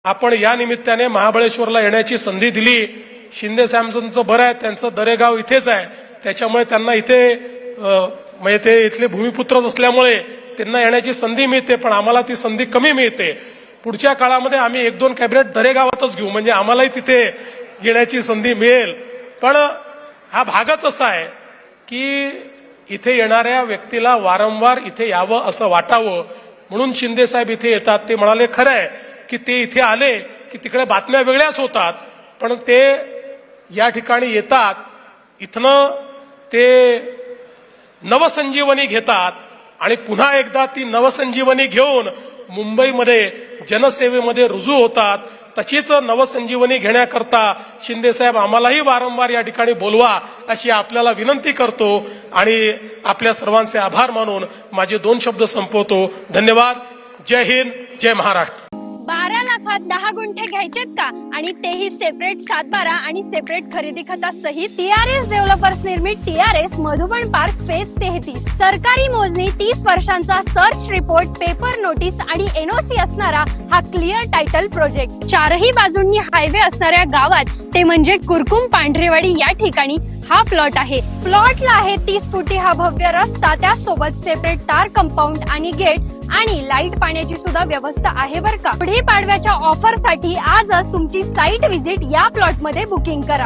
आपण या निमित्ताने महाबळेश्वरला येण्याची संधी दिली. शिंदे साहेबांचं बरं आहे, त्यांचं दरेगाव इथेच आहे, त्याच्यामुळे त्यांना इथे म्हणजे ते इथले भूमिपुत्रच असल्यामुळे त्यांना येण्याची संधी मिळते, पण आम्हाला ती संधी कमी मिळते. पुढच्या काळामध्ये आम्ही 1-2 कॅबिनेट दरेगावातच घेऊ, म्हणजे आम्हालाही तिथे येण्याची संधी मिळेल. पण हा भागच असा आहे की इथे येणाऱ्या व्यक्तीला वारंवार इथे यावं असं वाटावं, म्हणून शिंदे साहेब इथे येतात. ते म्हणाले खरं आहे की ते इथे आले की तिकडे बातम्या वेगळ्याच होतात, पण ते या ठिकाणी येतात, इथनं ते नवसंजीवनी घेतात आणि पुन्हा एकदा ती नवसंजीवनी घेऊन मुंबईमध्ये जनसेवेमध्ये रुजू होतात. तशीच नवसंजीवनी घेण्याकरता शिंदे साहेब आम्हालाही वारंवार या ठिकाणी बोलवा अशी आपल्याला विनंती करतो आणि आपल्या सर्वांचे आभार मानून माझे 2 शब्द संपवतो. धन्यवाद. जय हिंद, जय महाराष्ट्र. 12 लाखात 10 गुंठे घ्यायचेत का? आणि तेही सेपरेट 7-12 आणि सेपरेट खरेदी खतासहित टीआरएस डेव्हलपर्स निर्मित टीआरएस मधुबन पार्क फेज 33. सरकारी मोजणी 30 वर्षांचा सर्च रिपोर्ट, पेपर नोटीस आणि एनओसी असणारा हा क्लिअर टायटल प्रोजेक्ट. 4ही बाजूंनी हायवे असणाऱ्या गावात, ते म्हणजे कुरकुम पांढरेवाडी या ठिकाणी हा प्लॉट आहे. प्लॉटला आहे 30 फुटी हा भव्य रस्ता, त्यासोबत सेपरेट तार कंपाऊंड आणि गेट आणि लाईट पाण्याची सुद्धा व्यवस्था आहे बरं का. पुढे पाडव्याच्या ऑफर साठी आजच तुमची साईट व्हिजिट या प्लॉट मध्ये बुकिंग करा.